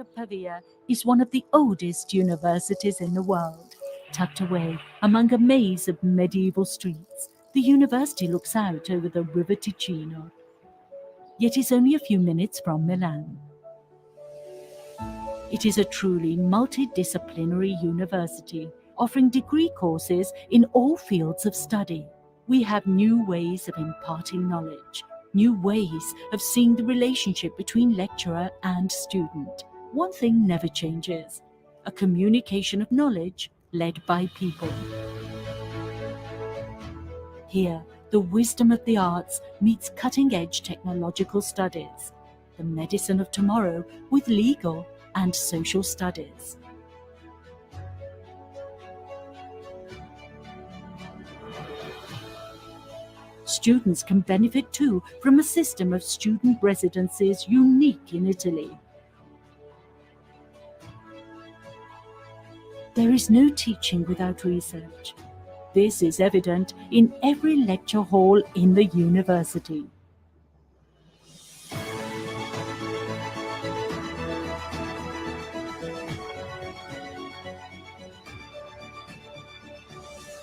of Pavia is one of the oldest universities in the world. Tucked away among a maze of medieval streets, the university looks out over the River Ticino. Yet is only a few minutes from Milan. It is a truly multidisciplinary university, offering degree courses in all fields of study. We have new ways of imparting knowledge, new ways of seeing the relationship between lecturer and student. One thing never changes: a communication of knowledge led by people. Here, the wisdom of the arts meets cutting-edge technological studies, the medicine of tomorrow with legal and social studies. Students can benefit too from a system of student residencies unique in Italy. There is no teaching without research. This is evident in every lecture hall in the university.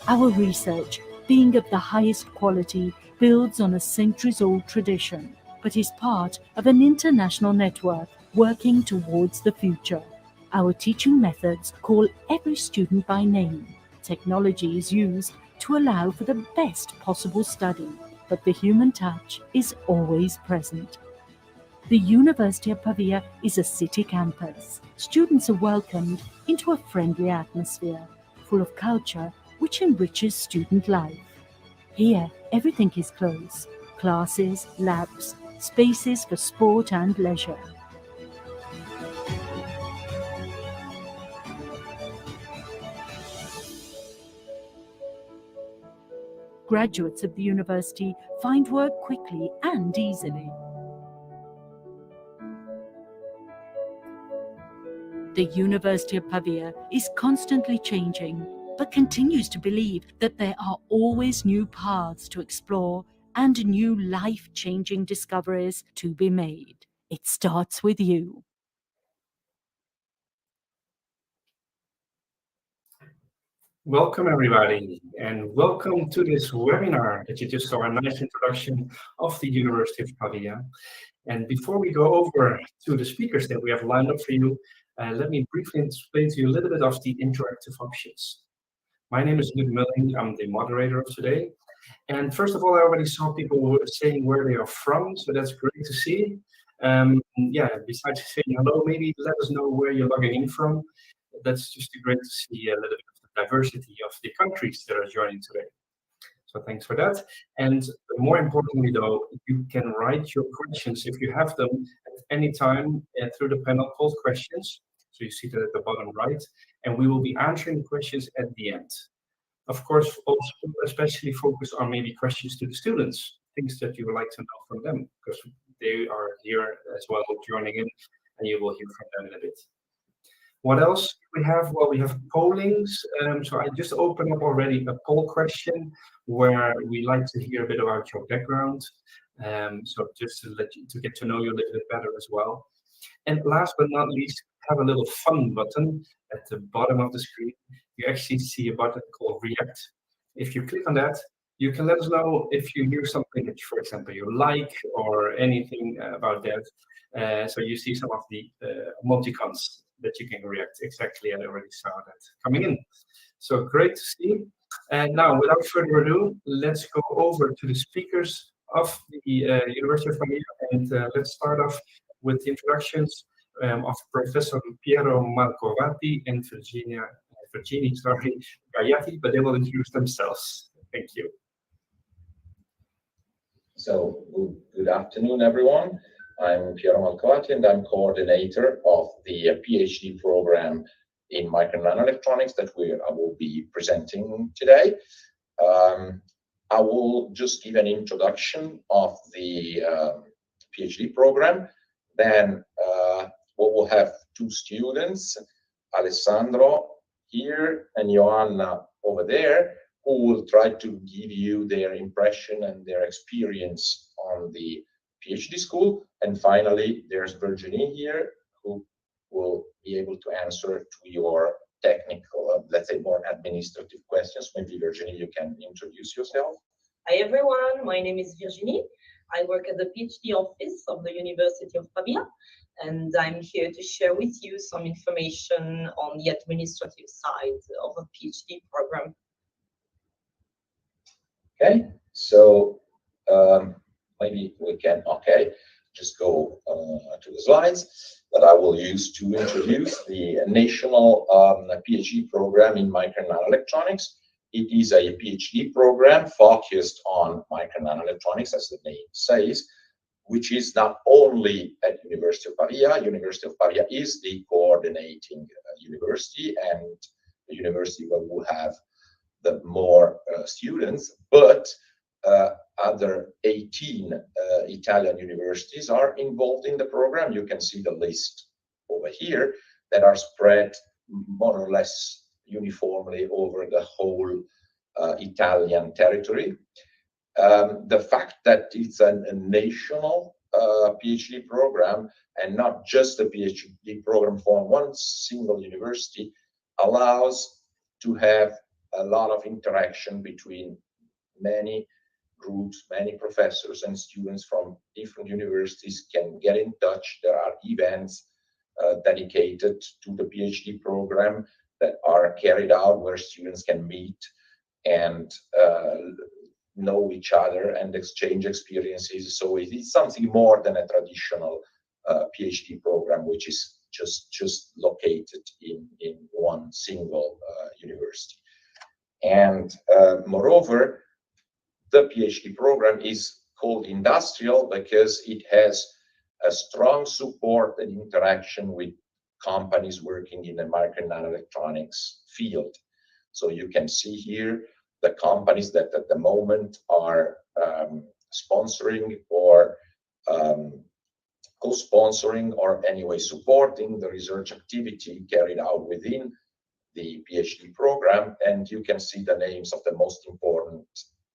Our research, being of the highest quality, builds on a centuries-old tradition, but is part of an international network working towards the future. Our teaching methods call every student by name. Technology is used to allow for the best possible study, but the human touch is always present. The University of Pavia is a city campus. Students are welcomed into a friendly atmosphere, full of culture which enriches student life. Here, everything is close: classes, labs, spaces for sport and leisure. Graduates of the university find work quickly and easily. The University of Pavia is constantly changing, but continues to believe that there are always new paths to explore and new life-changing discoveries to be made. It starts with you. Welcome everybody, and welcome to this webinar that you just saw a nice introduction of the University of Pavia. And before we go over to the speakers that we have lined up for you, let me briefly explain to you a little bit of the interactive options. My name is Luc Mulling, I'm the moderator of today. And first of all, I already saw people saying where they are from, so that's great to see. Besides saying hello, maybe let us know where you're logging in from. That's just great to see a little bit of the diversity of the countries that are joining today. So thanks for that. And more importantly, though, you can write your questions if you have them at any time through the panel called questions. So you see that at the bottom right, and we will be answering questions at the end. Of course, also especially focus on maybe questions to the students, things that you would like to know from them, because they are here as well joining in, and you will hear from them in a bit. What else do we have? Well, we have pollings. So I just opened up already a poll question where we like to hear a bit about your background. So just to get to know you a little bit better as well. And last but not least, have a little fun button at the bottom of the screen. You actually see a button called React. If you click on that, you can let us know if you hear something that, for example, you like or anything about that. So you see some of the emoticons that you can react. Exactly, I already saw that coming in. So great to see. And now, without further ado, let's go over to the speakers of the University of Pavia, and let's start off with the introductions of Professor Piero Malcovati and Virginie Gaiati, but they will introduce themselves. Thank you. So, good afternoon, everyone. I'm Piero Malcovati, and I'm coordinator of the PhD program in micro nano-electronics that I will be presenting today. I will just give an introduction of the PhD program. Then we will have two students, Alessandro here and Joanna over there, who will try to give you their impression and their experience on the PhD school. And finally, there's Virginie here, who will be able to answer to your technical, let's say, more administrative questions. Maybe Virginie, you can introduce yourself. Hi everyone, my name is Virginie. I work at the PhD office of the University of Pavia, and I'm here to share with you some information on the administrative side of a PhD program. Okay, so maybe we can, just go to the slides that I will use to introduce the national PhD program in micro and nano-electronics. It is a PhD program focused on micro and nano-electronics, as the name says, which is not only at University of Pavia. University of Pavia is the coordinating university and the university where we have the more students, but other 18 Italian universities are involved in the program. You can see the list over here that are spread more or less uniformly over the whole Italian territory. The fact that it's a national PhD program and not just a PhD program for one single university allows to have a lot of interaction between many groups, many professors and students from different universities can get in touch. There are events dedicated to the PhD program that are carried out where students can meet and know each other and exchange experiences. So it is something more than a traditional PhD program, which is just located in one single university. And moreover, the PhD program is called industrial because it has a strong support and interaction with companies working in the micro and nano-electronics field. So you can see here the companies that at the moment are sponsoring or co-sponsoring or anyway supporting the research activity carried out within the PhD program. And you can see the names of the most important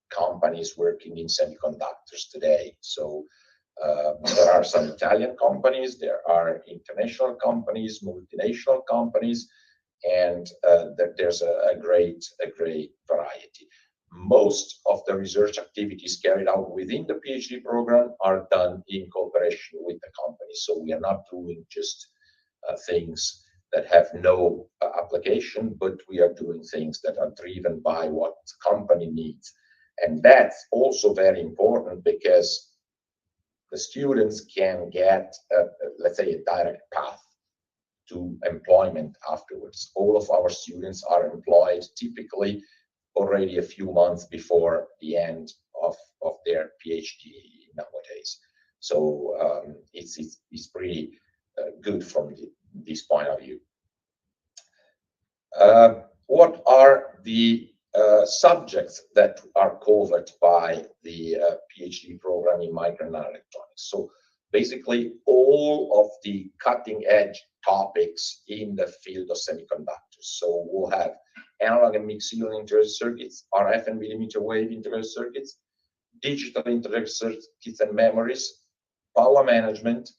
companies working in semiconductors today. So there are some Italian companies, there are international companies, multinational companies, and there's a great variety. Most of the research activities carried out within the PhD program are done in cooperation with the company. So we are not doing just things that have no application, but we are doing things that are driven by what the company needs. And that's also very important because the students can get, let's say, a direct path to employment afterwards. All of our students are employed typically already a few months before the end of their PhD nowadays. So it's pretty good from this point of view. What are the subjects that are covered by the PhD program in micro and nano-electronics? So basically all of the cutting edge topics in the field of semiconductors. So we'll have analog and mixed signal integrated circuits, RF and millimeter wave integrated circuits, digital integrated circuits and memories, power management,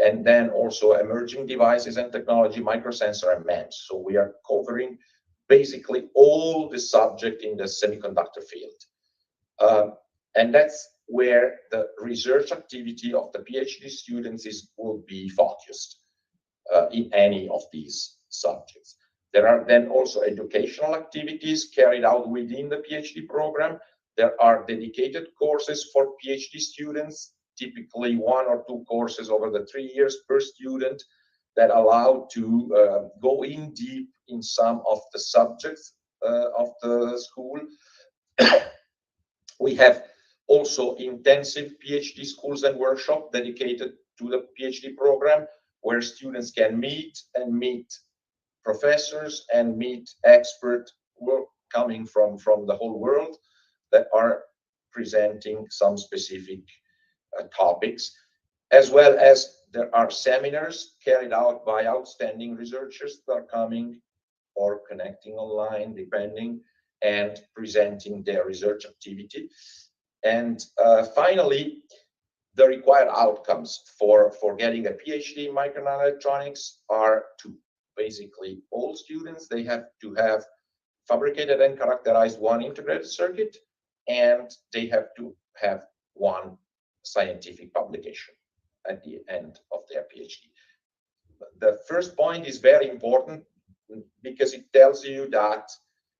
and then also emerging devices and technology, microsensor and MEMS. So we are covering basically all the subject in the semiconductor field. And that's where the research activity of the PhD students will be focused in any of these subjects. There are then also educational activities carried out within the PhD program. There are dedicated courses for PhD students, typically 1 or 2 courses over the 3 years per student that allow to go in deep in some of the subjects of the school. We have also intensive PhD schools and workshops dedicated to the PhD program where students can meet professors and meet experts coming from the whole world that are presenting some specific topics, as well as there are seminars carried out by outstanding researchers that are coming or connecting online, depending, and presenting their research activity. And finally, the required outcomes for getting a PhD in micro-nano-electronics are two. Basically, all students, they have to have fabricated and characterized one integrated circuit, and they have to have one scientific publication at the end of their PhD. The first point is very important because it tells you that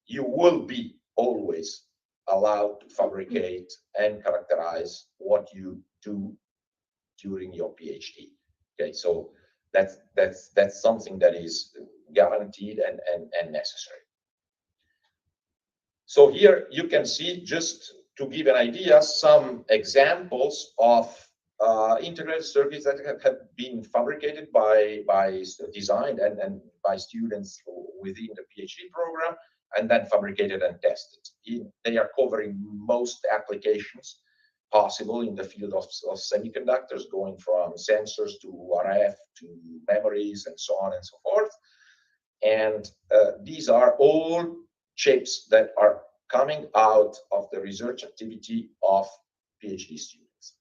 you will be always allowed to fabricate and characterize what you do during your PhD. Okay, so that's something that is guaranteed and necessary. So here you can see, just to give an idea, some examples of integrated circuits that have been fabricated designed and by students within the PhD program, and then fabricated and tested. They are covering most applications possible in the field of semiconductors, going from sensors to RF to memories and so on and so forth. And these are all chips that are coming out of the research activity of PhD students.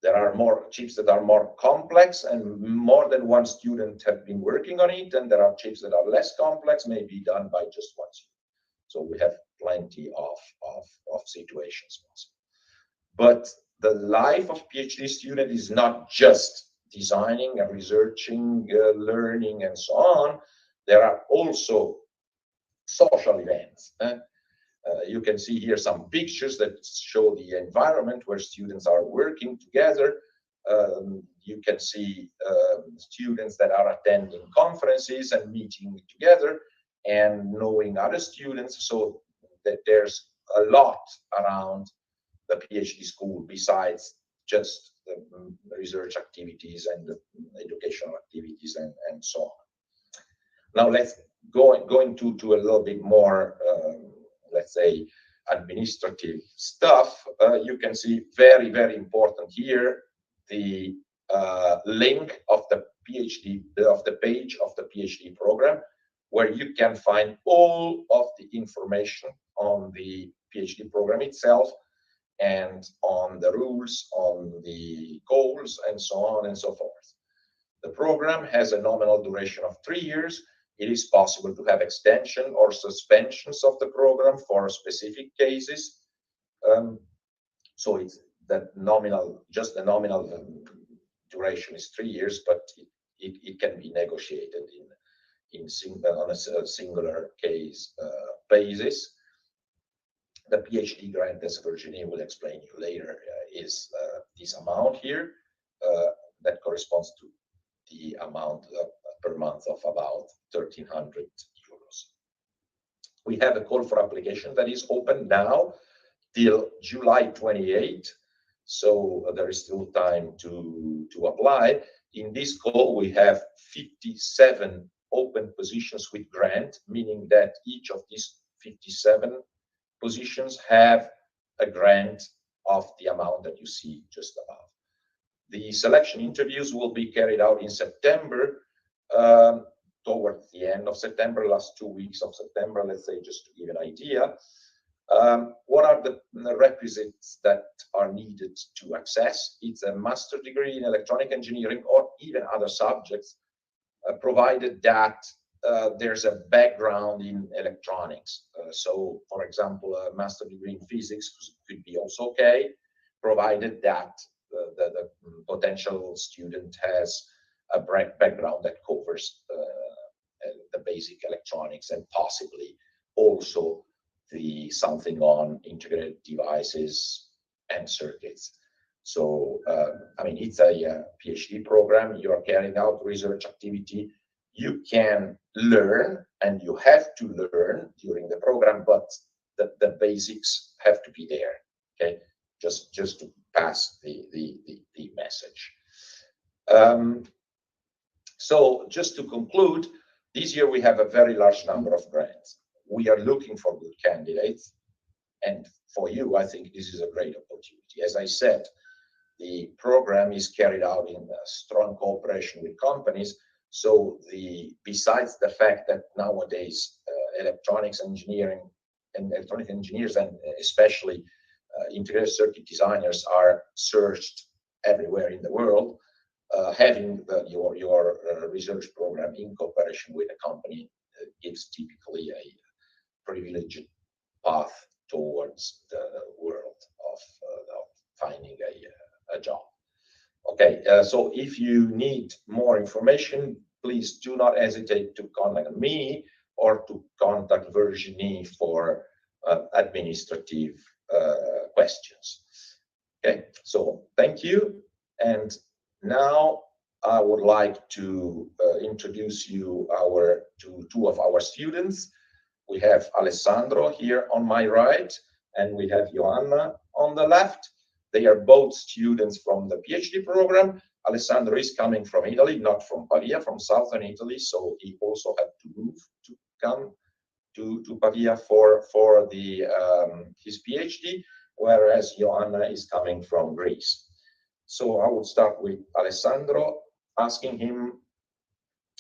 There are more chips that are more complex, and more than one student have been working on it, and there are chips that are less complex, may be done by just one student. So we have plenty of situations possible. But the life of PhD student is not just designing and researching, learning, and so on. There are also social events. You can see here some pictures that show the environment where students are working together. You can see students that are attending conferences and meeting together and knowing other students, so that there's a lot around the PhD school besides just the research activities and the educational activities and so on. Now let's go into a little bit more, let's say, administrative stuff. You can see very, very important here, the link of the PhD, of the page of the PhD program, where you can find all of the information on the PhD program itself, and on the rules, on the goals, and so on and so forth. The program has a nominal duration of 3 years. It is possible to have extension or suspensions of the program for specific cases. So it's that nominal, just the nominal duration is 3 years, but it can be negotiated on a singular case basis. The PhD grant, as Virginie will explain you later, is this amount here that corresponds to the amount per month of about 1,300 euros. We have a call for application that is open now till July 28. So there is still time to apply. In this call, we have 57 open positions with grant, meaning that each of these 57 positions have a grant of the amount that you see just above. The selection interviews will be carried out in September, towards the end of September, last 2 weeks of September, let's say, just to give an idea. What are the requisites that are needed to access? It's a master's degree in electronic engineering or even other subjects, provided that there's a background in electronics. So, for example, a master's degree in physics could be also okay, provided that the potential student has a background that covers the basic electronics, and possibly also something on integrated devices and circuits. So, I mean, it's a PhD program. You are carrying out research activity. You can learn, and you have to learn during the program, but the basics have to be there. Okay, just to pass the message. So just to conclude, this year we have a very large number of grants. We are looking for good candidates, and for you, I think this is a great opportunity. As I said, the program is carried out in a strong cooperation with companies. So besides the fact that nowadays electronics engineering and electronic engineers, and especially integrated circuit designers, are searched everywhere in the world, having your research program in cooperation with a company gives typically a privileged path towards the world of finding a job. Okay, so if you need more information, please do not hesitate to contact me or to contact Virginie for administrative questions. Okay, so thank you. And now I would like to introduce you to two of our students. We have Alessandro here on my right, and we have Joanna on the left. They are both students from the PhD program. Alessandro is coming from Italy, not from Pavia, from southern Italy, so he also had to move to come to Pavia for his PhD, whereas Joanna is coming from Greece. So I would start with Alessandro, asking him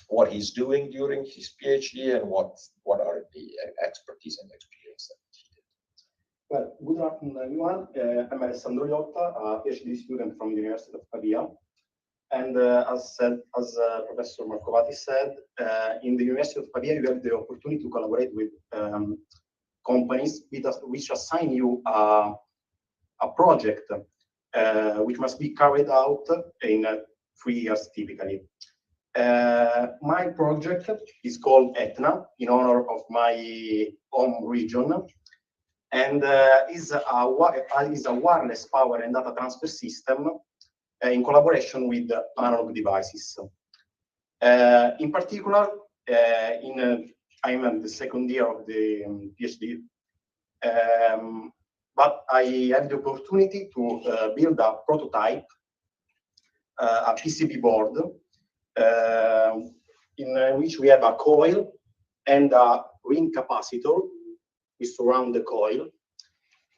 what he's doing during his PhD and what are the expertise and experience that he did. Well, good afternoon, everyone. I'm Alessandro Iotta, a PhD student from the University of Pavia. And as Professor Marcovati said, in the University of Pavia, you have the opportunity to collaborate with companies which assign you a project which must be carried out in 3 years typically. My project is called Etna, in honor of my home region, and is a wireless power and data transfer system in collaboration with analog devices. In particular, I'm in the second year of the PhD, but I have the opportunity to build a prototype, a PCB board, in which we have a coil and a ring capacitor we surround the coil.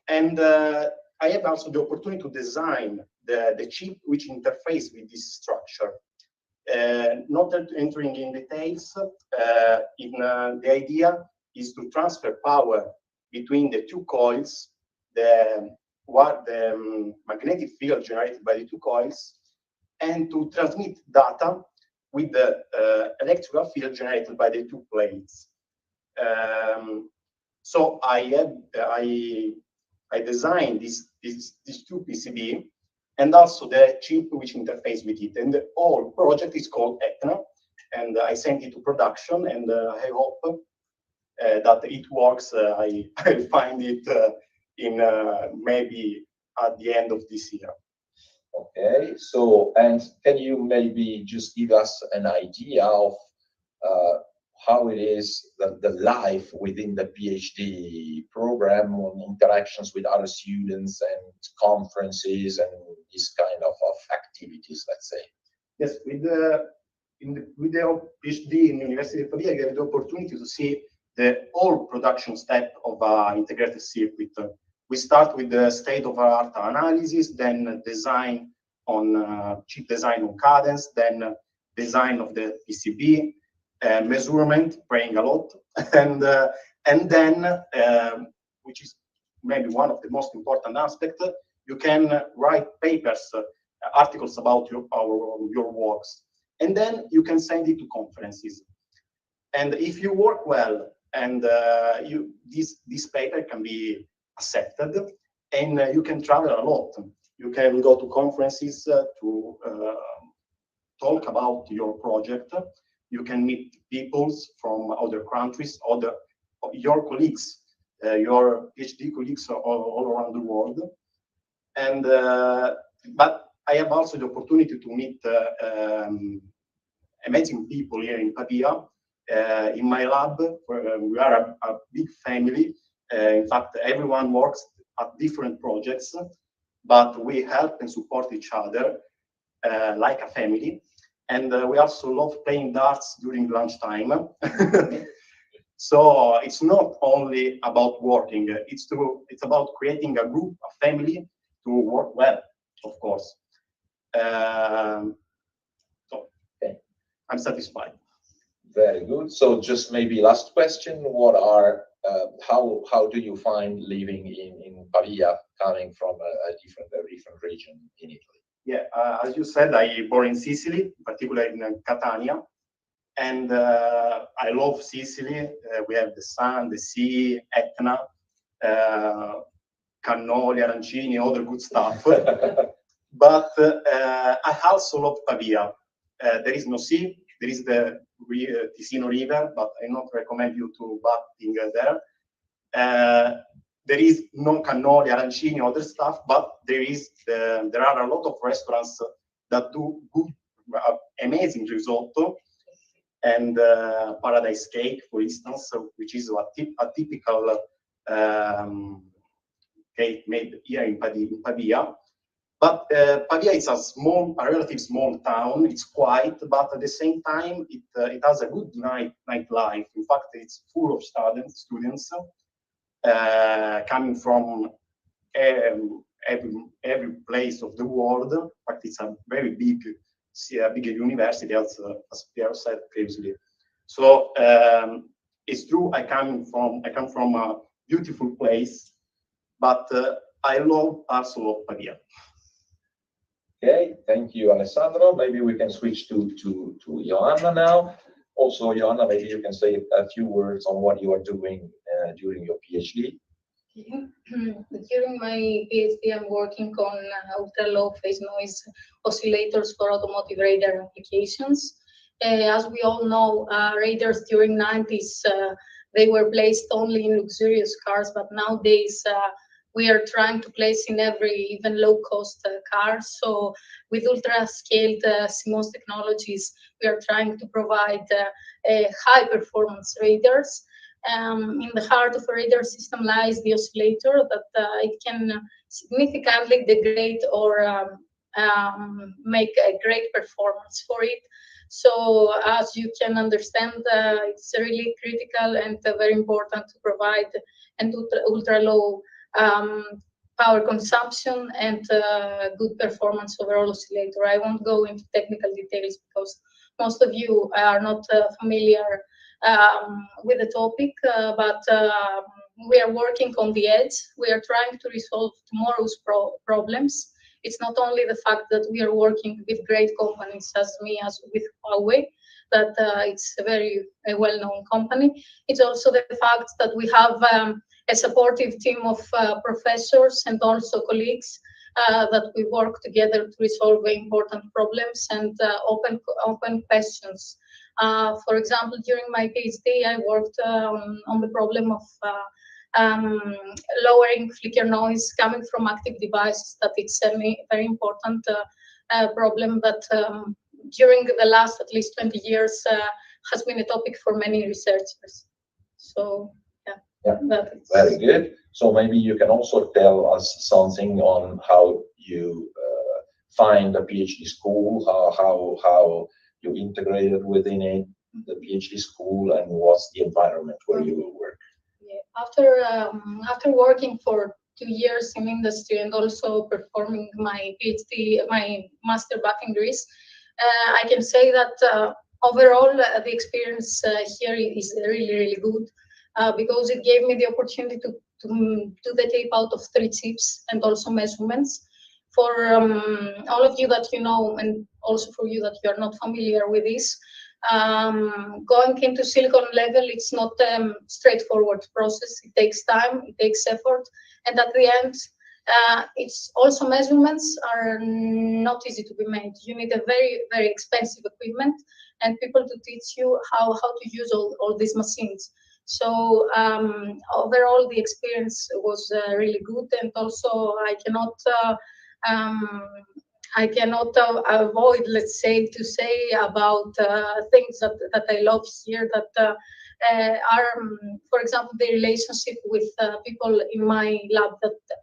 And I have also the opportunity to design the chip which interface with this structure. Not entering in details, the idea is to transfer power between the two coils, the magnetic field generated by the two coils, and to transmit data with the electrical field generated by the two plates. So I designed these two PCB and also the chip which interface with it. And the whole project is called Etna, and I sent it to production, and I hope that it works. I'll find it in maybe at the end of this year. Okay, so, and can you maybe just give us an idea of how it is, the life within the PhD program, on interactions with other students and conferences and this kind of activities, let's say? Yes, with the PhD in the University of Pavia, you have the opportunity to see the whole production step of an integrated circuit. We start with the state-of-the-art analysis, then design on chip design on cadence, then design of the PCB, measurement, praying a lot, and then, which is maybe one of the most important aspects, you can write papers, articles about your works, and then you can send it to conferences. And if you work well, and this paper can be accepted, and you can travel a lot. You can go to conferences to talk about your project. You can meet people from other countries, your colleagues, your PhD colleagues all around the world. And but I have also the opportunity to meet amazing people here in Pavia. In my lab, we are a big family. In fact, everyone works at different projects, but we help and support each other like a family. And we also love playing darts during lunchtime. So it's not only about working, it's about creating a group, a family to work well, of course. So okay. I'm satisfied. Very good. So just maybe last question, what are, how do you find living in Pavia, coming from a different region in Italy? Yeah, as you said, I born in Sicily, particularly in Catania, and I love Sicily. We have the sun, the sea, Etna, cannoli, arancini, all the good stuff. But I also love Pavia. There is no sea. There is the Ticino River, but I not recommend you to bathing there. There is no cannoli, arancini, other stuff, but there are a lot of restaurants that do good, amazing risotto and paradise cake, for instance, which is a typical cake made here in Pavia. But Pavia is a relatively small town. It's quiet, but at the same time, it has a good nightlife. In fact, it's full of students coming from every place of the world. In fact, it's a very big university, as Piero said previously. So it's true. I come from a beautiful place, but I also love Pavia. Okay, thank you, Alessandro. Maybe we can switch to Joanna now. Also, Joanna, maybe you can say a few words on what you are doing during your PhD. During my PhD, I'm working on ultra-low phase noise oscillators for automotive radar applications. As we all know, radars during 90s, they were placed only in luxurious cars, but nowadays we are trying to place in every even low-cost car. So with ultra-scaled CMOS technologies, we are trying to provide high-performance radars. In the heart of a radar system lies the oscillator that it can significantly degrade or make a great performance for it. So as you can understand, it's really critical and very important to provide an ultra-low power consumption and good performance overall oscillator. I won't go into technical details because most of you are not familiar with the topic, but we are working on the edge. We are trying to resolve tomorrow's problems. It's not only the fact that we are working with great companies as with Huawei, that it's a very well-known company. It's also the fact that we have a supportive team of professors and also colleagues that we work together to resolve important problems and open questions. For example, during my PhD, I worked on the problem of lowering flicker noise coming from active devices. That it's a very important problem that during the last at least 20 years has been a topic for many researchers. So yeah, very good. So maybe you can also tell us something on how you find a PhD school, how you integrated within it, the PhD school, and what's the environment where you will work. Yeah. After working for 2 years in industry and also performing my PhD, my master back in Greece, I can say that overall the experience here is really, really good because it gave me the opportunity to do the tape out of 3 chips and also measurements. For all of you that you know, and also for you that you are not familiar with this, going into silicon level, it's not a straightforward process. It takes time, it takes effort, and at the end, it's also measurements are not easy to be made. You need a very, very expensive equipment and people to teach you how to use all these machines. So overall, the experience was really good, and also I cannot avoid, let's say, to say about things that I love here that are, for example, the relationship with people in my lab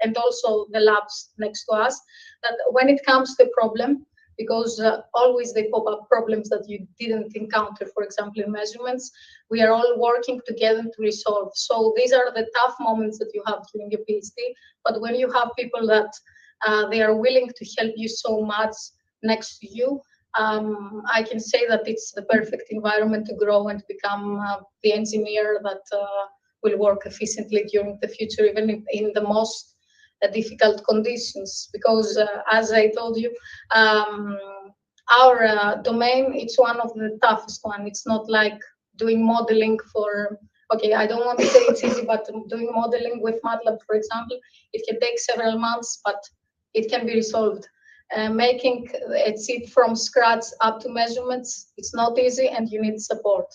and also the labs next to us, that when it comes to a problem, because always they pop up problems that you didn't encounter, for example, in measurements, we are all working together to resolve. So these are the tough moments that you have during your PhD, but when you have people that they are willing to help you so much next to you, I can say that it's the perfect environment to grow and become the engineer that will work efficiently during the future, even in the most difficult conditions, because as I told you, our domain, it's one of the toughest one. It's not like doing modeling for, okay, I don't want to say it's easy, but doing modeling with MATLAB, for example, it can take several months, but it can be resolved. Making a chip from scratch up to measurements, it's not easy, and you need support.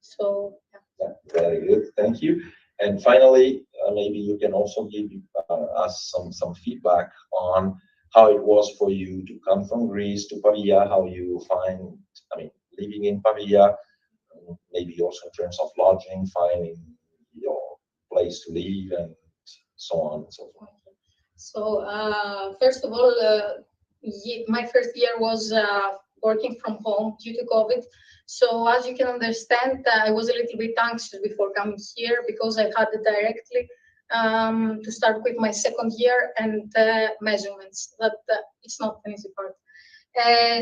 So, yeah, very good, thank you. And finally, maybe you can also give us some feedback on how it was for you to come from Greece to Pavia, how you find, living in Pavia, maybe also in terms of lodging, finding your place to live, and so on and so forth. So, first of all, my first year was working from home due to COVID. So as you can understand, I was a little bit anxious before coming here, because I had directly to start with my second year and measurements. That it's not an easy part.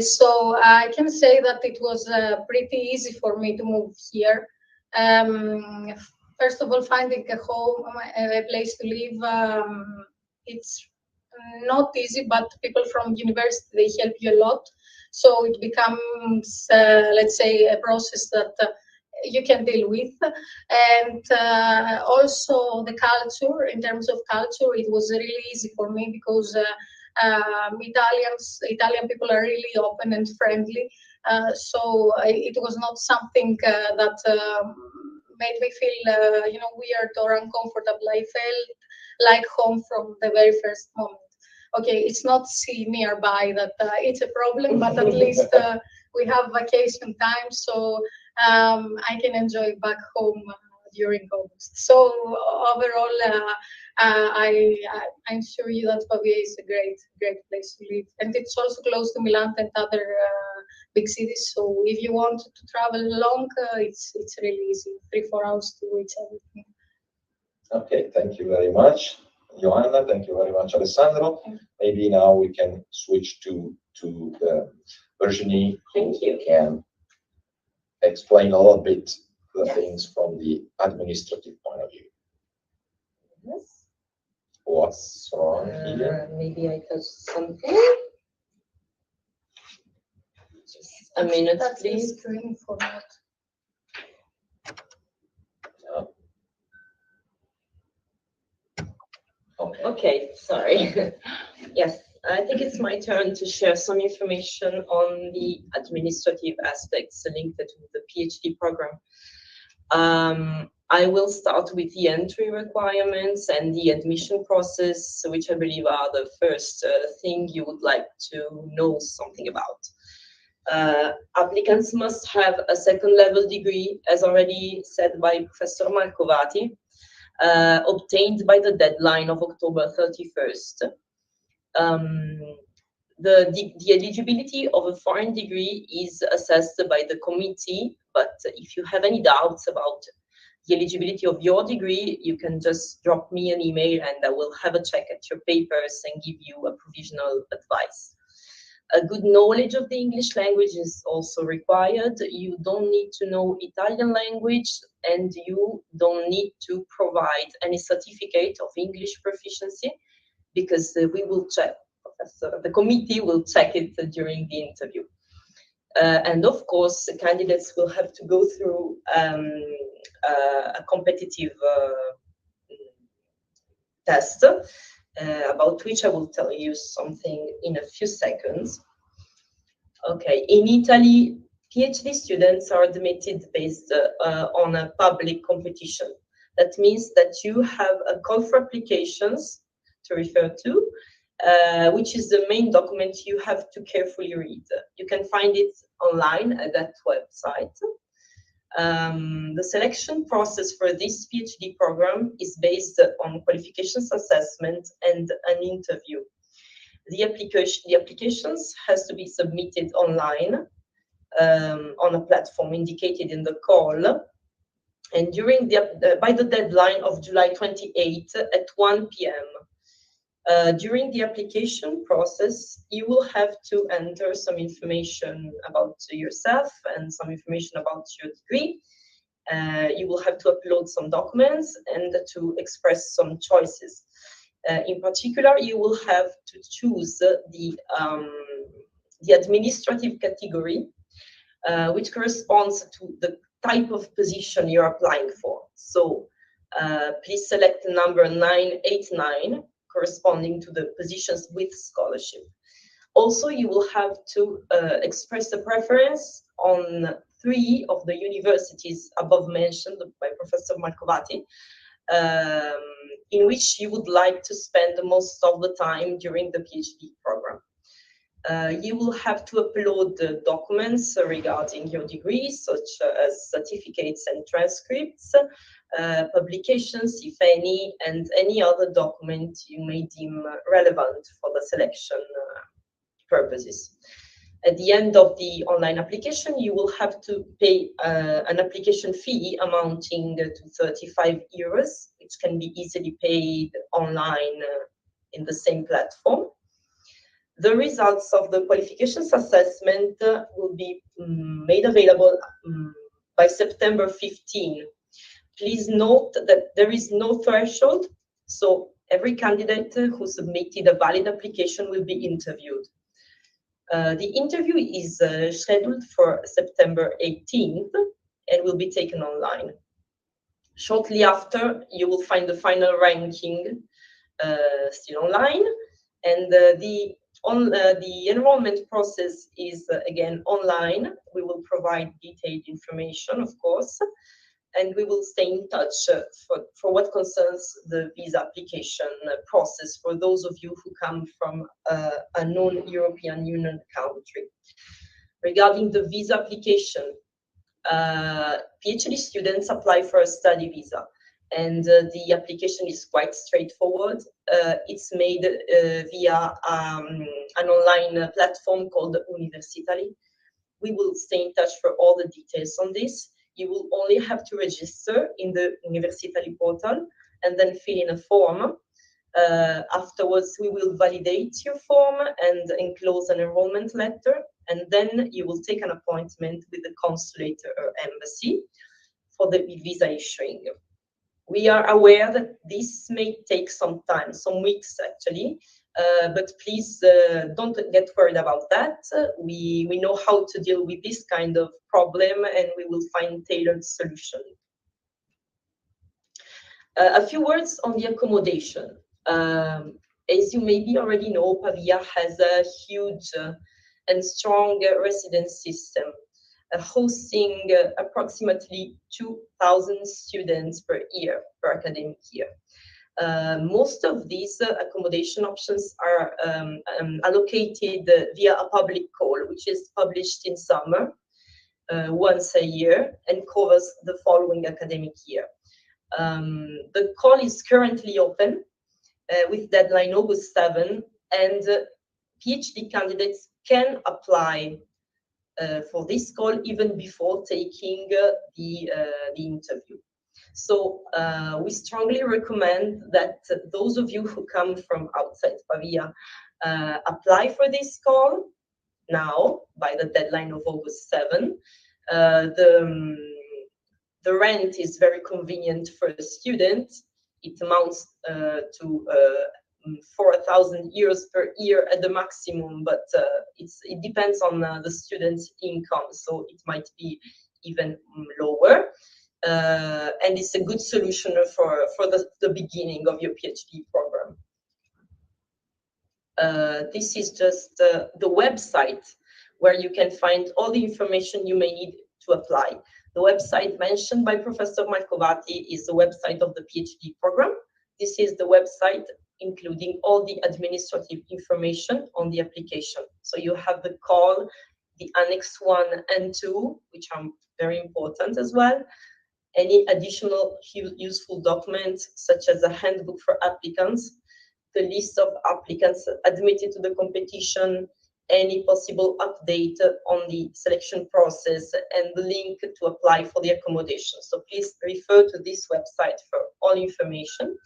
So I can say that it was pretty easy for me to move here. First of all, finding a home, a place to live, it's not easy, but people from university, they help you a lot. So it becomes, let's say, a process that you can deal with. And also the culture, in terms of culture, it was really easy for me, because Italian people are really open and friendly. So it was not something that made me feel, weird or uncomfortable. I felt like home from the very first moment. Okay, it's not sea nearby that it's a problem, but at least we have vacation time, so I can enjoy back home during August. So overall, I'm sure you that Pavia is a great place to live, and it's also close to Milan and other big cities. So if you want to travel long, it's really easy. 3-4 hours to reach everything. Okay, thank you very much, Joanna. Thank you very much, Alessandro. Maybe now we can switch to Virginie, who can explain a little bit the things from the administrative point of view. Yes. What's wrong here? Maybe I touched something. Just a minute, please. Screen format. Okay, sorry. Yes, I think it's my turn to share some information on the administrative aspects linked to the PhD program. I will start with the entry requirements and the admission process, which I believe are the first thing you would like to know something about. Applicants must have a second level degree, as already said by Professor Marcovati, obtained by the deadline of October 31st. The eligibility of a foreign degree is assessed by the committee, but if you have any doubts about the eligibility of your degree, you can just drop me an email and I will have a check at your papers and give you a provisional advice. A good knowledge of the English language is also required. You don't need to know Italian language, and you don't need to provide any certificate of English proficiency, because we will check, the committee will check it during the interview. And of course, the candidates will have to go through a competitive test, about which I will tell you something in a few seconds. Okay, in Italy, PhD students are admitted based on a public competition. That means that you have a call for applications to refer to, which is the main document you have to carefully read. You can find it online at that website. The selection process for this PhD program is based on qualifications assessment and an interview. The applications has to be submitted online on a platform indicated in the call, and during by the deadline of July 28 at 1 p.m. During the application process, you will have to enter some information about yourself and some information about your degree. You will have to upload some documents and to express some choices. In particular, you will have to choose the administrative category, which corresponds to the type of position you're applying for. So please select the number 989, corresponding to the positions with scholarship. Also, you will have to express a preference on 3 of the universities above mentioned by Professor Marcovati, in which you would like to spend most of the time during the PhD program. You will have to upload the documents regarding your degree, such as certificates and transcripts, publications, if any, and any other document you may deem relevant for the selection purposes. At the end of the online application, you will have to pay an application fee amounting to 35 euros, which can be easily paid online in the same platform. The results of the qualifications assessment will be made available by September 15. Please note that there is no threshold, so every candidate who submitted a valid application will be interviewed. The interview is scheduled for September 18th and will be taken online. Shortly after, you will find the final ranking still online, and the enrollment process is again online. We will provide detailed information, of course, and we will stay in touch for what concerns the visa application process for those of you who come from a non-European Union country. Regarding the visa application, PhD students apply for a study visa, and the application is quite straightforward. It's made via an online platform called Universitali. We will stay in touch for all the details on this. You will only have to register in the Universitali portal and then fill in a form. Afterwards, we will validate your form and enclose an enrollment letter, and then you will take an appointment with the consulate or embassy for the visa issuing. We are aware that this may take some time, some weeks actually, but please don't get worried about that. We know how to deal with this kind of problem, and we will find tailored solution. A few words on the accommodation. As you maybe already know, Pavia has a huge and strong residence system, hosting approximately 2,000 students per year, per academic year. Most of these accommodation options are allocated via a public call, which is published in summer once a year and covers the following academic year. The call is currently open with deadline August 7, and PhD candidates can apply for this call even before taking the interview. So we strongly recommend that those of you who come from outside Pavia apply for this call now by the deadline of August 7. The rent is very convenient for a student. It amounts to 4,000 euros per year at the maximum, but it depends on the student's income, so it might be even lower. And it's a good solution for the beginning of your PhD program. This is just the website where you can find all the information you may need to apply. The website mentioned by Professor Marcovati is the website of the PhD program. This is the website including all the administrative information on the application. So you have the call, the Annex 1 and 2, which are very important as well. Any additional useful documents, such as a handbook for applicants, the list of applicants admitted to the competition, any possible update on the selection process, and the link to apply for the accommodation. So please refer to this website for all information.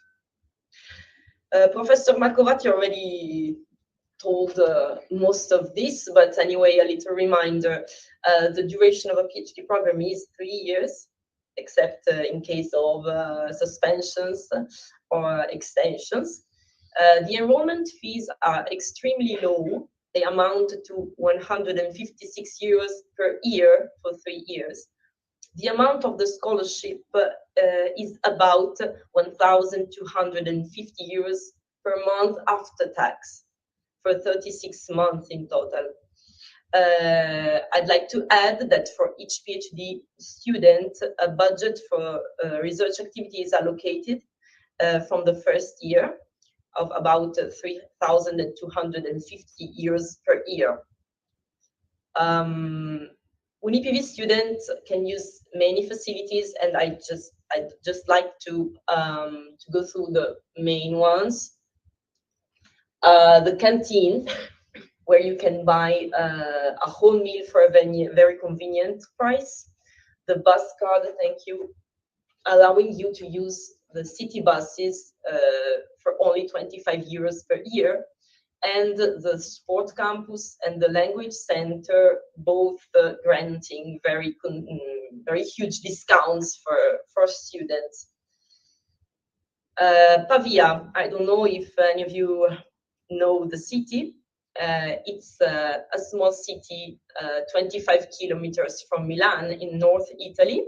Professor Marcovati already told most of this, but anyway, a little reminder. The duration of a PhD program is 3 years, except in case of suspensions or extensions. The enrollment fees are extremely low. They amount to 156 euros per year for 3 years. The amount of the scholarship is about 1,250 euros per month after tax for 36 months in total. I'd like to add that for each PhD student, a budget for research activity is allocated from the first year of about 3,250 euros per year. UniPV students can use many facilities, and I'd just like to go through the main ones. The canteen, where you can buy a whole meal for a very convenient price. The bus card, thank you, allowing you to use the city buses for only 25 euros per year. And the sport campus and the language center, both granting very huge discounts for students. Pavia, I don't know if any of you know the city. It's a small city, 25 kilometers from Milan in North Italy.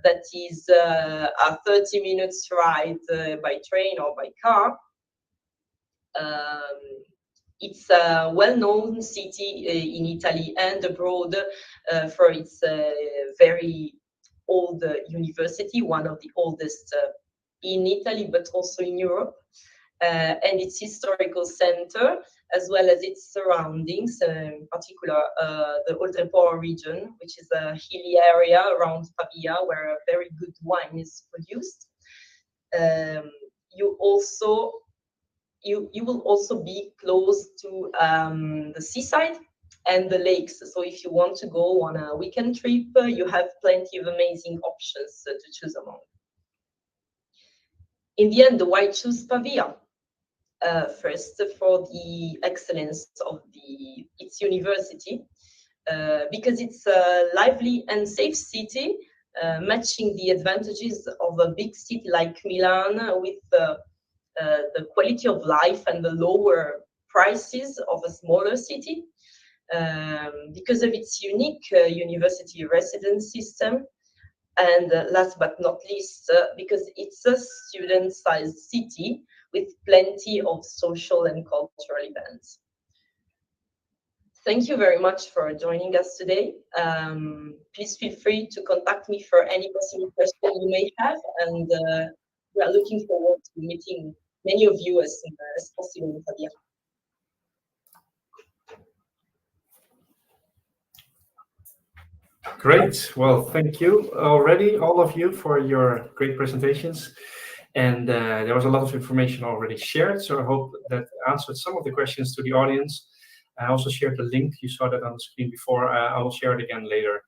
That is a 30 minutes ride by train or by car. It's a well-known city in Italy and abroad for its very old university, one of the oldest in Italy, but also in Europe, and its historical center, as well as its surroundings, in particular the Oltrepò region, which is a hilly area around Pavia where very good wine is produced. You will also be close to the seaside and the lakes. So if you want to go on a weekend trip, you have plenty of amazing options to choose among. In the end, why choose Pavia? First, for the excellence of its university, because it's a lively and safe city, matching the advantages of a big city like Milan with the quality of life and the lower prices of a smaller city, because of its unique university residence system, and last but not least, because it's a student-sized city with plenty of social and cultural events. Thank you very much for joining us today. Please feel free to contact me for any possible questions you may have, and we are looking forward to meeting many of you as soon as possible in Pavia. Great. Well, thank you already, all of you, for your great presentations. And there was a lot of information already shared, so I hope that answered some of the questions to the audience. I also shared the link. You saw that on the screen before. I will share it again later,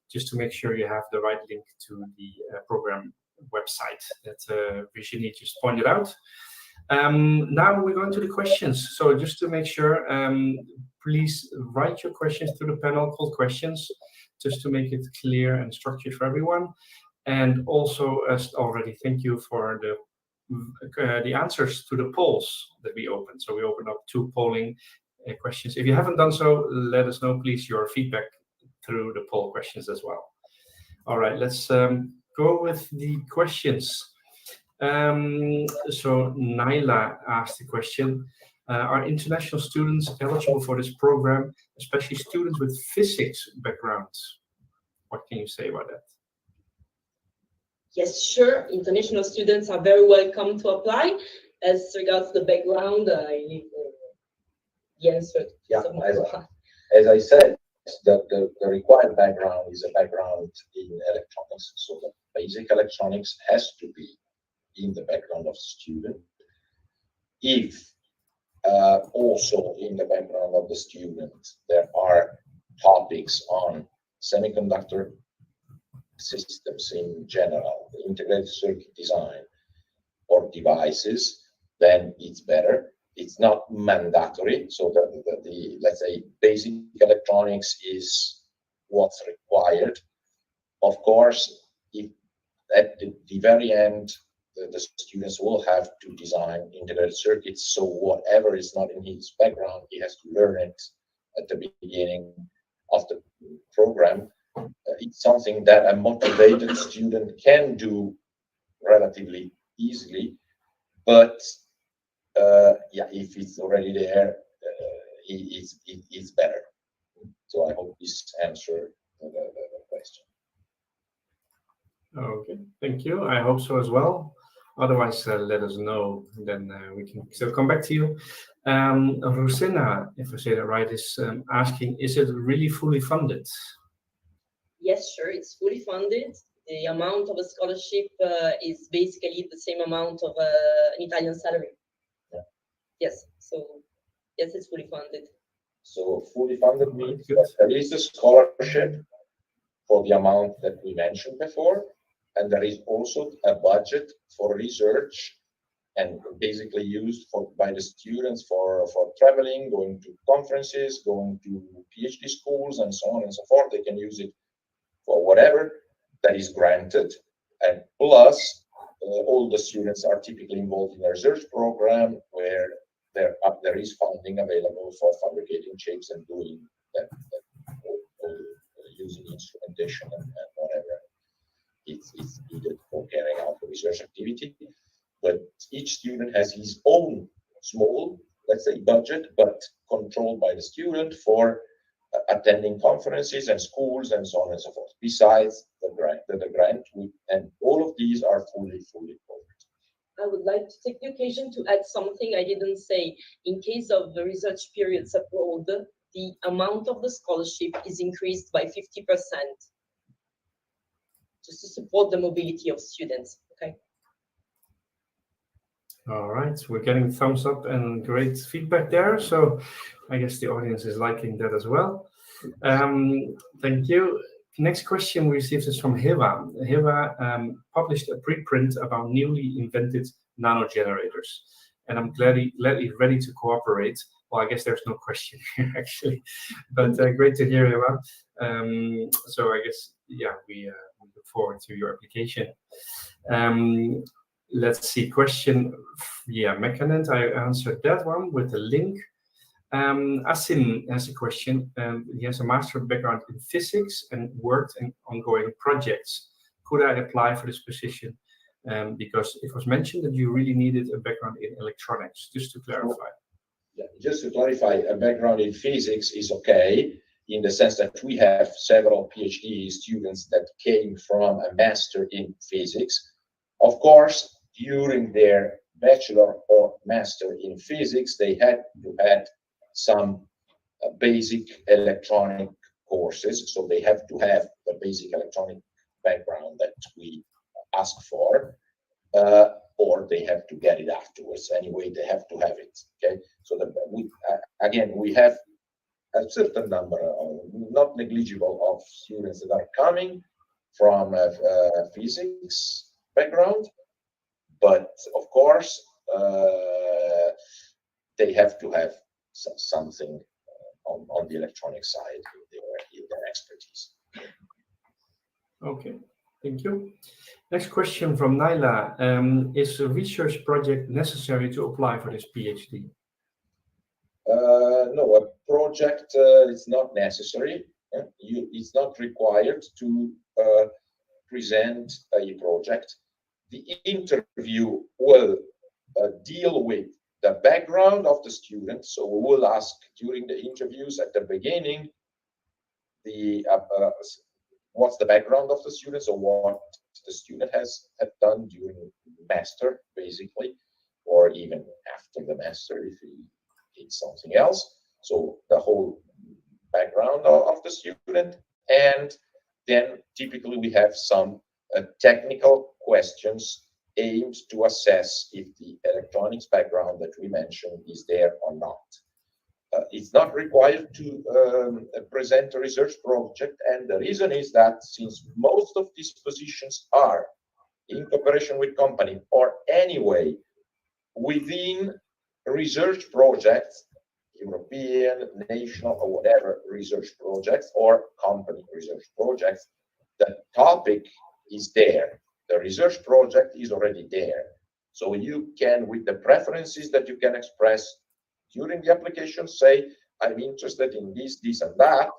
just to make sure you have the right link to the program website that Virginie just pointed out. Now we're going to the questions. So just to make sure, please write your questions to the panel called questions, just to make it clear and structured for everyone. And also, as already, thank you for the answers to the polls that we opened. So we opened up 2 polling questions. If you haven't done so, let us know, please, your feedback through the poll questions as well. All right, let's go with the questions. So Naila asked the question, are international students eligible for this program, especially students with physics backgrounds? What can you say about that? Yes, sure. International students are very welcome to apply. As regards the background, I leave the answer to someone. As I said, the required background is a background in electronics. So the basic electronics has to be in the background of the student. If also in the background of the student there are topics on semiconductor systems in general, integrated circuit design or devices, then it's better. It's not mandatory. So the let's say basic electronics is what's required. Of course, if at the very end the students will have to design integrated circuits. So whatever is not in his background, he has to learn it at the beginning of the program. It's something that a motivated student can do relatively easily, but yeah, if it's already there, it's better. So I hope this answered the question. Okay, thank you. I hope so as well. Otherwise, let us know, then we can still come back to you. Rosina, if I say that right, is asking, is it really fully funded? Yes, sure, it's fully funded. The amount of a scholarship is basically the same amount of an Italian salary. Yeah. Yes, so yes, it's fully funded. So fully funded means that there is a scholarship for the amount that we mentioned before, and there is also a budget for research and basically used by the students for traveling, going to conferences, going to PhD schools, and so on and so forth. They can use it for whatever that is granted. And plus, all the students are typically involved in a research program where there is funding available for fabricating chips and doing that using instrumentation and whatever it's needed for carrying out the research activity. But each student has his own small, let's say, budget, but controlled by the student for attending conferences and schools and so on and so forth. Besides the grant, and all of these are fully covered. I would like to take the occasion to add something I didn't say. In case of the research periods abroad, the amount of the scholarship is increased by 50%, just to support the mobility of students. Okay. All right, we're getting thumbs up and great feedback there. So I guess the audience is liking that as well. Thank you. Next question we received is from Heva. Heva published a preprint about newly invented nanogenerators, and I'm gladly ready to cooperate. Well, I guess there's no question here actually, but great to hear, Heva. So I guess, yeah, we look forward to your application. Let's see, question, yeah, Mekanent, I answered that one with a link. Asim has a question. He has a master background in physics and worked in ongoing projects. Could I apply for this position? Because it was mentioned that you really needed a background in electronics, just to clarify. Yeah, just to clarify, a background in physics is okay, in the sense that we have several PhD students that came from a master in physics. Of course, during their bachelor or master in physics, they had to have some basic electronic courses. So they have to have the basic electronic background that we ask for, or they have to get it afterwards. Anyway, they have to have it. Okay. So that we have a certain number, not negligible, of students that are coming from a physics background. But of course, they have to have something on the electronic side in their expertise. Okay, thank you. Next question from Naila. Is a research project necessary to apply for this PhD? No, a project is not necessary. It's not required to present a project. The interview will deal with the background of the student. So we will ask during the interviews at the beginning what's the background of the student, so what the student has done during master, basically, or even after the master if he did something else. So the whole background of the student, and then typically we have some technical questions aimed to assess if the electronics background that we mentioned is there or not. It's not required to present a research project, and the reason is that since most of these positions are in cooperation with company or anyway within research projects, European, national, or whatever research projects or company research projects, the topic is there. The research project is already there. So you can, with the preferences that you can express during the application, say, I'm interested in this, this, and that.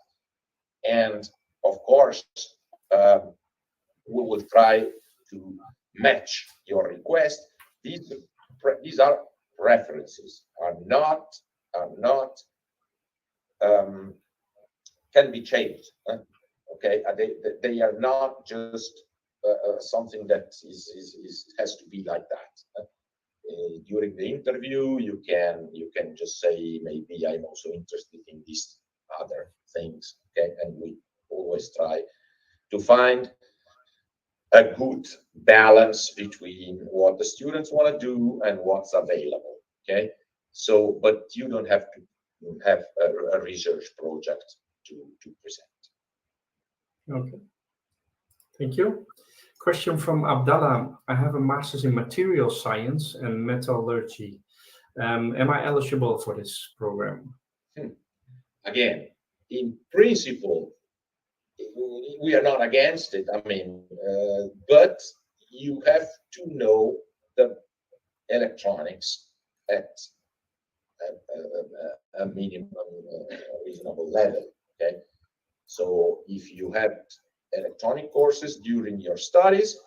And of course, we will try to match your request. These are preferences, are not can be changed. Okay, they are not just something that has to be like that. During the interview, you can just say, maybe I'm also interested in these other things. Okay, and we always try to find a good balance between what the students want to do and what's available. Okay, so but you don't have to have a research project to present. Okay, thank you. Question from Abdallah. I have a master's in material science and metallurgy. Am I eligible for this program? Again, in principle, we are not against it. I mean, but you have to know the electronics at a minimum reasonable level. Okay, so if you have electronic courses during your studies,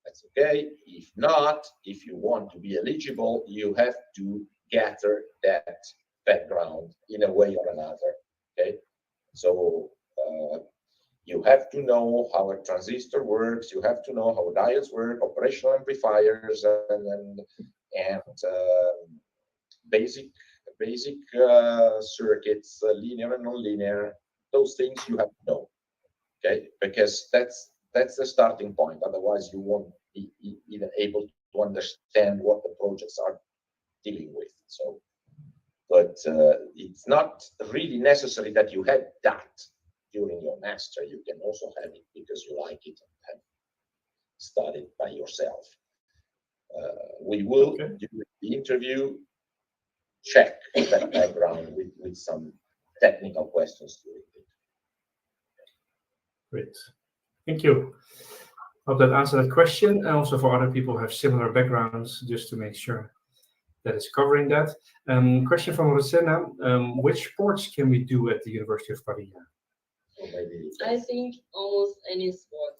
that's okay. If not, if you want to be eligible, you have to gather that background in a way or another. Okay, so you have to know how a transistor works. You have to know how diodes work, operational amplifiers, and basic circuits, linear and nonlinear. Those things you have to know. Okay, because that's the starting point. Otherwise, you won't be even able to understand what the projects are dealing with. So, but it's not really necessary that you had that during your master. You can also have it because you like it and have studied by yourself. We will, during the interview, check that background with some technical questions during it. Great, thank you. Hope that answered that question, and also for other people who have similar backgrounds, just to make sure that it's covering that. Question from Rosanna. Which sports can we do at the University of Pavia? I think almost any sport.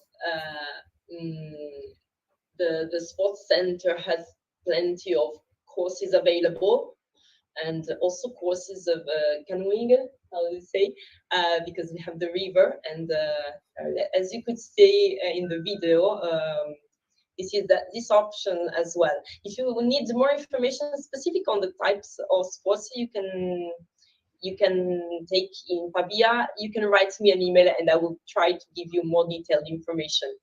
The sports center has plenty of courses available, and also courses of canoeing, how do you say, because we have the river, and as you could see in the video, this option as well. If you need more information specific on the types of sports you can take in Pavia, you can write me an email and I will try to give you more detailed information.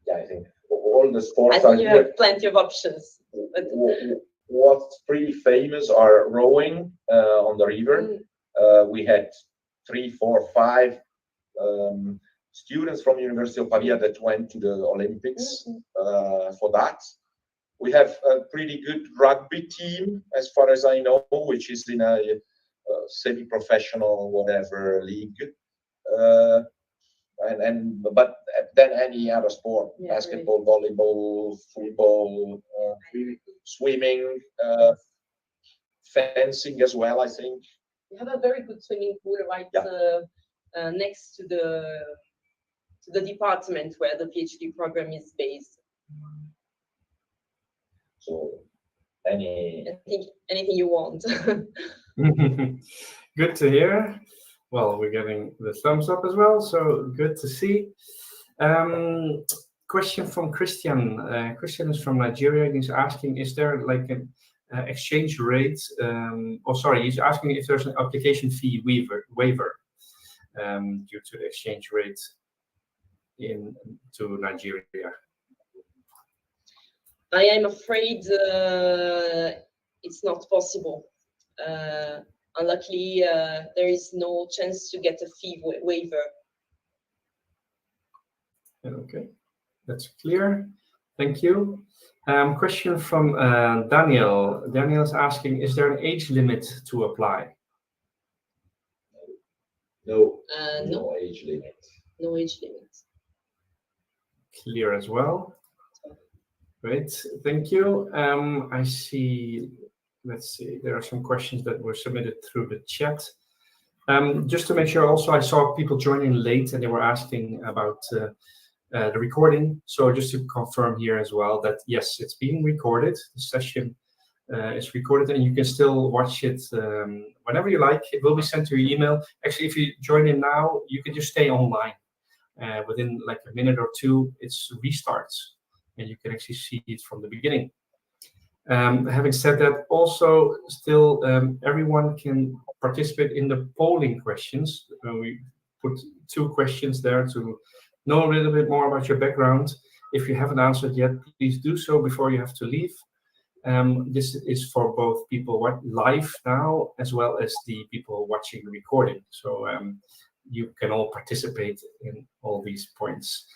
Yeah, I think all the sports I think you have plenty of options. But what's pretty famous are rowing on the river. We had 3, 4, 5 students from University of Pavia that went to the Olympics for that. We have a pretty good rugby team, as far as I know, which is in a semi-professional whatever league. But then any other sport, basketball, volleyball, football, swimming, fencing as well, I think. We have a very good swimming pool right next to the department where the PhD program is based. So I think anything you want. Good to hear. Well, we're getting the thumbs up as well, so good to see. Question from Christian. Christian is from Nigeria. He's asking, is there like an exchange rate? He's asking if there's an application fee waiver due to the exchange rate to Nigeria. I am afraid it's not possible. Unluckily, there is no chance to get a fee waiver. Okay, that's clear. Thank you. Question from Daniel. Daniel is asking, is there an age limit to apply? No age limit. No age limit. clear as well. Great, thank you. I see, let's see, there are some questions that were submitted through the chat. Just to make sure also, I saw people joining late and they were asking about the recording. So just to confirm here as well that yes, it's being recorded. The session is recorded and you can still watch it whenever you like. It will be sent to your email. Actually, if you join in now, you can just stay online. Within like a minute or two, it restarts and you can actually see it from the beginning. Having said that, also still everyone can participate in the polling questions. We put 2 questions there to know a little bit more about your background. If you haven't answered yet, please do so before you have to leave. This is for both people live now as well as the people watching the recording. So you can all participate in all these points.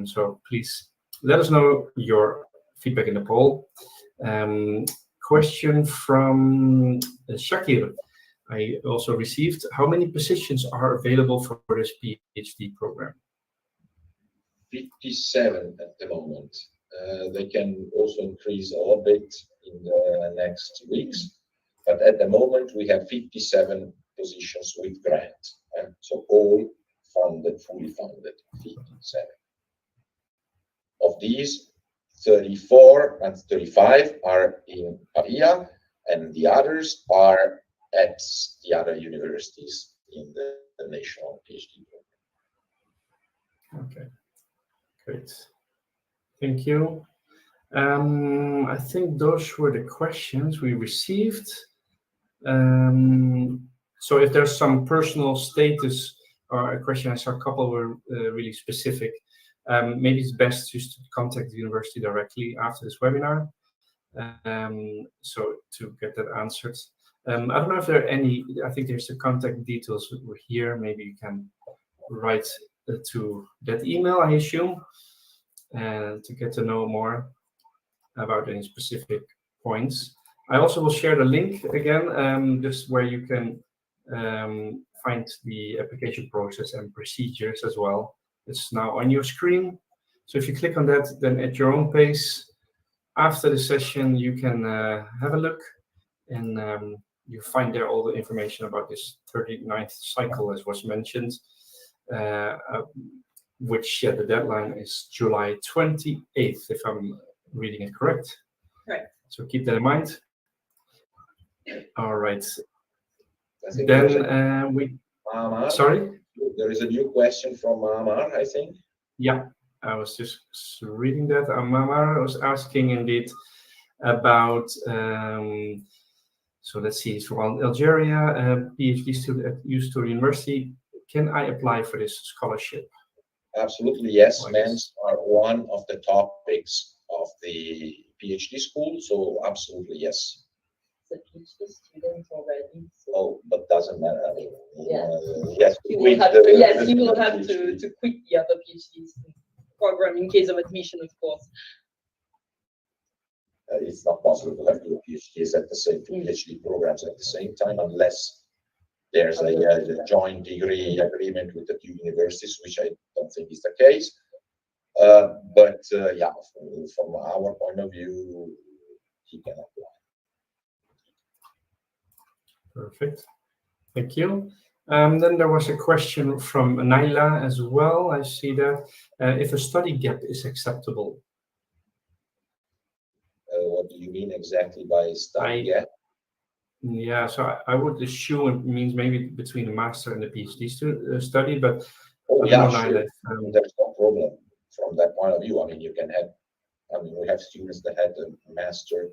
So please let us know your feedback in the poll. Question from Shakir. I also received, how many positions are available for this PhD program? 57 at the moment. They can also increase a little bit in the next weeks, but at the moment we have 57 positions with grant, and so all funded, fully funded, 57. Of these, 34 and 35 are in Pavia, and the others are at the other universities in the national PhD program. Okay, great. Thank you. I think those were the questions we received. So if there's some personal status or a question, I saw a couple were really specific. Maybe it's best just to contact the university directly after this webinar, so to get that answered. I don't know if there are any, I think there's the contact details here. Maybe you can write to that email, I assume, to get to know more about any specific points. I also will share the link again, just where you can find the application process and procedures as well. It's now on your screen. So if you click on that, then at your own pace, after the session, you can have a look and you find there all the information about this 39th cycle, as was mentioned, which the deadline is July 28th, if I'm reading it correct. Right. So keep that in mind. All right. Then we. Amar, Sorry. there is a new question from Amar, I think. Yeah, I was just reading that. Amar was asking indeed about. So let's see. It's from Algeria, a PhD student at Houston University. Can I apply for this scholarship? Absolutely, yes. MENS are one of the topics of the PhD school, so absolutely, yes. The PhD student already. So Oh, but doesn't matter. I mean, yeah. Yes, you will have to, yes, you will have to quit the other PhD program in case of admission, of course. It's not possible to have two PhDs at the same PhD programs at the same time unless there's a joint degree agreement with the two universities, which I don't think is the case. But yeah, from our point of view, he can apply. Perfect. Thank you. Then there was a question from Naila as well. I see that if a study gap is acceptable. What do you mean exactly by study gap? Yeah, so I would assume it means maybe between the master and the PhD study, but yeah, sure. There's no problem from that point of view. I mean, you can have, we have students that had a master,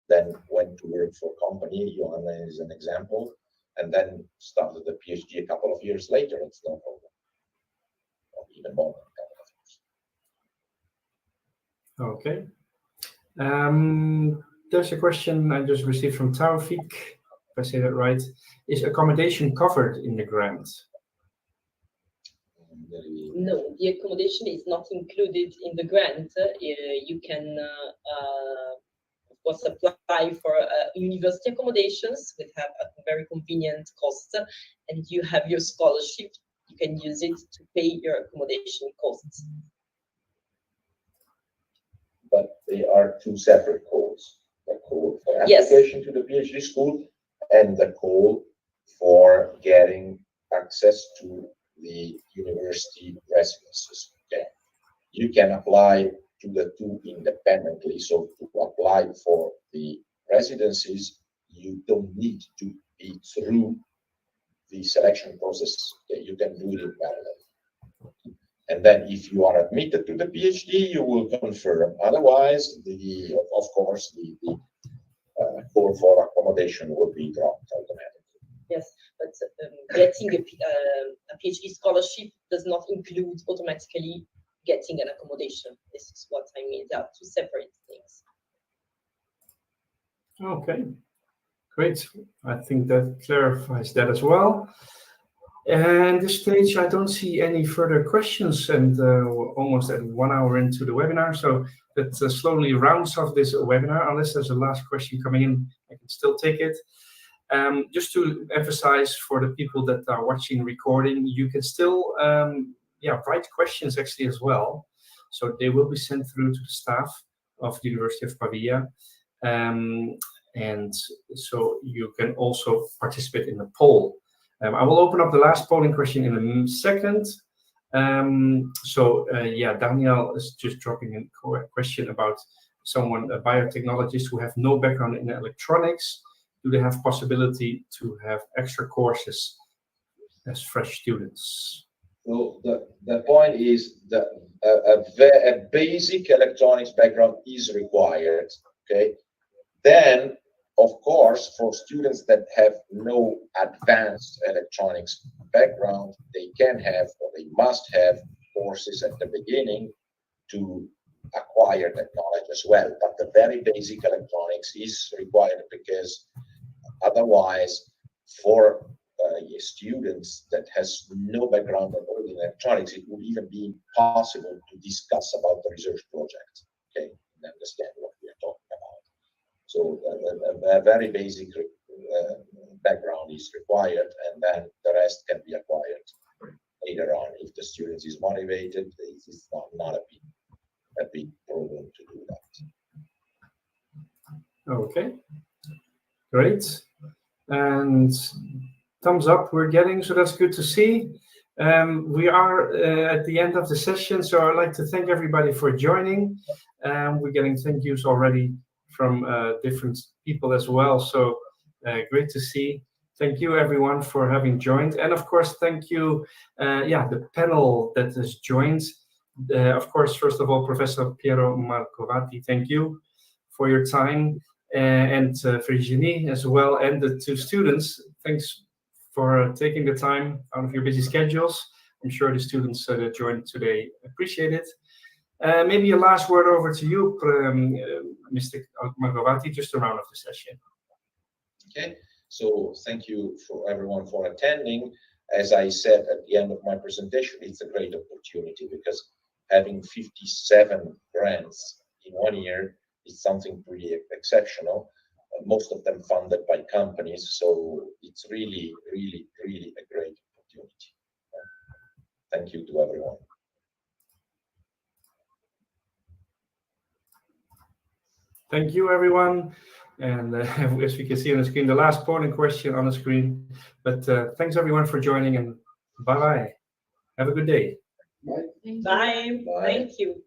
then went to work for a company, Johanna is an example, and then started the PhD a couple of years later. It's no problem. Or even more than a couple of years. Okay. There's a question I just received from Taufik, if I say that right. Is accommodation covered in the grant? No, the accommodation is not included in the grant. You can, of course, apply for university accommodations, which have a very convenient cost, and you have your scholarship. You can use it to pay your accommodation costs. but they are two separate calls. The call for Yes. application to the PhD school and the call for getting access to the university residences. Okay, you can apply to the two independently. So to apply for the residencies, you don't need to be through the selection process. Okay, you can do it in parallel. And then if you are admitted to the PhD, you will confirm. Otherwise, of course, the call for accommodation will be dropped automatically. Yes, but getting a PhD scholarship does not include automatically getting an accommodation. This is what I mean. There are two separate things. Okay, great. I think that clarifies that as well. And at this stage, I don't see any further questions, and we're almost at 1 hour into the webinar, so that slowly rounds off this webinar. Unless there's a last question coming in, I can still take it. Just to emphasize for the people that are watching recording, you can still write questions actually as well. So they will be sent through to the staff of the University of Pavia. And so you can also participate in the poll. I will open up the last polling question in a second. Daniel is just dropping a question about someone, a biotechnologist who have no background in electronics. Do they have possibility to have extra courses as fresh students? So the point is that a basic electronics background is required. Okay, then of course, for students that have no advanced electronics background, they can have or they must have courses at the beginning to acquire that knowledge as well. But the very basic electronics is required because otherwise, for students that has no background at all in electronics, it would even be impossible to discuss about the research project. Okay, and understand what we are talking about. So a very basic background is required, and then the rest can be acquired later on if the student is motivated. It's not a big problem to do that. Okay, great. And thumbs up we're getting, so that's good to see. We are at the end of the session, so I'd like to thank everybody for joining. We're getting thank yous already from different people as well, so great to see. Thank you everyone for having joined, and of course thank you the panel that has joined. Of course, first of all, Professor Piero Marcovati, thank you for your time, and Virginie as well, and the two students, thanks for taking the time out of your busy schedules. I'm sure the students that joined today appreciate it. Maybe a last word over to you, Mr. Marcovati, just to round off the session. Okay, so thank you for everyone for attending. As I said at the end of my presentation, it's a great opportunity because having 57 grants in 1 year is something pretty exceptional. Most of them funded by companies, so it's really, really, really a great opportunity. Thank you to everyone. Thank you, everyone. And as we can see on the screen, the last polling question on the screen. But thanks, everyone, for joining, and bye-bye. Have a good day. Bye. Bye. Bye. Thank you.